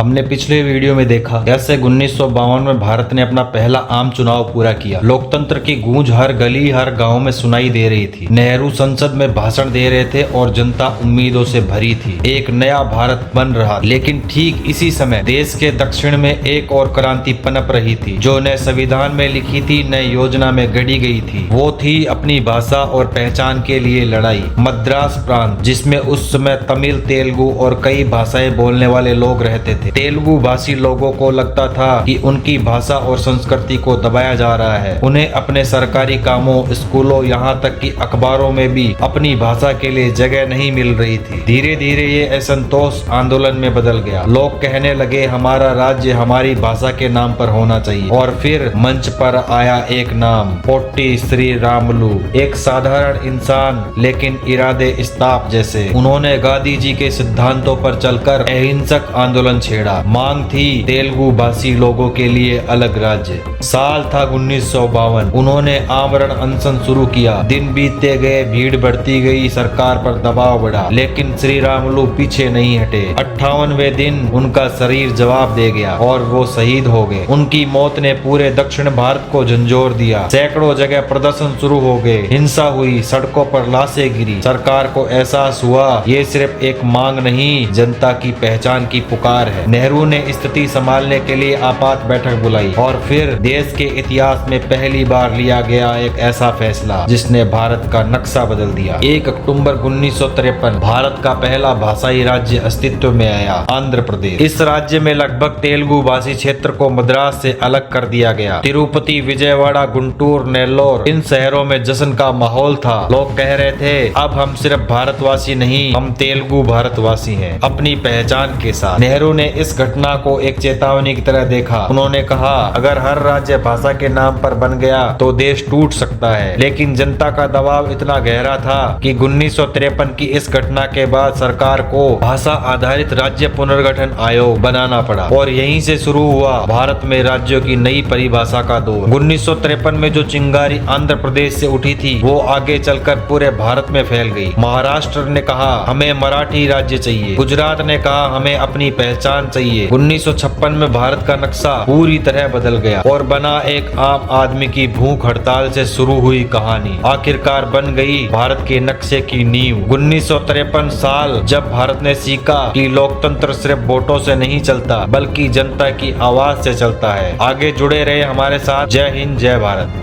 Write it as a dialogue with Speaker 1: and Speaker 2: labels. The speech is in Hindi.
Speaker 1: हमने पिछले वीडियो में देखा कैसे 1952 में भारत ने अपना पहला आम चुनाव पूरा किया। लोकतंत्र की गूंज हर गली हर गांव में सुनाई दे रही थी। नेहरू संसद में भाषण दे रहे थे और जनता उम्मीदों से भरी थी। एक नया भारत बन रहा, लेकिन ठीक इसी समय देश के दक्षिण में एक और क्रांति पनप रही थी, जो न संविधान में लिखी थी न योजना में गढ़ी गई थी। वो थी अपनी भाषा और पहचान के लिए लड़ाई। मद्रास प्रांत, जिसमें उस समय तमिल, तेलुगु और कई भाषाएं बोलने वाले लोग रहते थे। तेलुगु भाषी लोगों को लगता था कि उनकी भाषा और संस्कृति को दबाया जा रहा है। उन्हें अपने सरकारी कामों, स्कूलों, यहाँ तक कि अखबारों में भी अपनी भाषा के लिए जगह नहीं मिल रही थी। धीरे धीरे ये असंतोष आंदोलन में बदल गया। लोग कहने लगे हमारा राज्य हमारी भाषा के नाम पर होना चाहिए। और फिर मंच पर आया एक नाम, पोट्टी श्री रामुलु। एक साधारण इंसान लेकिन इरादे इस्ताप जैसे। उन्होंने गांधी जी के सिद्धांतों पर चलकर अहिंसक आंदोलन छेड़ा। मांग थी तेलुगु भाषी लोगों के लिए अलग राज्य। साल था 1952। उन्होंने आमरण अनशन शुरू किया। दिन बीतते गए, भीड़ बढ़ती गई, सरकार पर दबाव बढ़ा, लेकिन श्री रामुलु पीछे नहीं हटे। 58वें दिन उनका शरीर जवाब दे गया और वो शहीद हो गए। उनकी मौत ने पूरे दक्षिण भारत को झंझोर दिया। सैकड़ों जगह प्रदर्शन शुरू हो गए, हिंसा हुई, सड़कों पर लाशें गिरी। सरकार को एहसास हुआ ये सिर्फ एक मांग नहीं, जनता की पहचान की पुकार है। नेहरू ने स्थिति संभालने के लिए आपात बैठक बुलाई और फिर देश के इतिहास में पहली बार लिया गया एक ऐसा फैसला जिसने भारत का नक्शा बदल दिया। 1 अक्टूबर 1953 भारत का पहला भाषाई राज्य अस्तित्व में आया, आंध्र प्रदेश। इस राज्य में लगभग तेलुगु भाषी क्षेत्र को मद्रास से अलग कर दिया गया। तिरुपति, विजयवाड़ा, गुंटूर, नेल्लोर, इन शहरों में जश्न का माहौल था। लोग कह रहे थे अब हम सिर्फ भारतवासी नहीं, हम तेलुगु भारतवासी हैं, अपनी पहचान के साथ। नेहरू ने इस घटना को एक चेतावनी की तरह देखा। उन्होंने कहा अगर हर राज्य भाषा के नाम पर बन गया तो देश टूट सकता है। लेकिन जनता का दबाव इतना गहरा था कि 1953 की इस घटना के बाद सरकार को भाषा आधारित राज्य पुनर्गठन आयोग बनाना पड़ा और यहीं से शुरू हुआ भारत में राज्यों की नई परिभाषा का दौर। 1953 में जो चिंगारी आंध्र प्रदेश से उठी थी वो आगे चलकर पूरे भारत में फैल गई। महाराष्ट्र ने कहा हमें मराठी राज्य चाहिए, गुजरात ने कहा हमें अपनी पहचान चाहिए। 1956 में भारत का नक्शा पूरी तरह बदल गया और बना एक आम आदमी की भूख हड़ताल से शुरू हुई कहानी। आखिरकार बन गई भारत के नक्शे की नींव। 1953 साल जब भारत ने सीखा कि लोकतंत्र सिर्फ वोटों से नहीं चलता बल्कि जनता की आवाज से चलता है। आगे जुड़े रहे हमारे साथ। जय हिंद, जय भारत।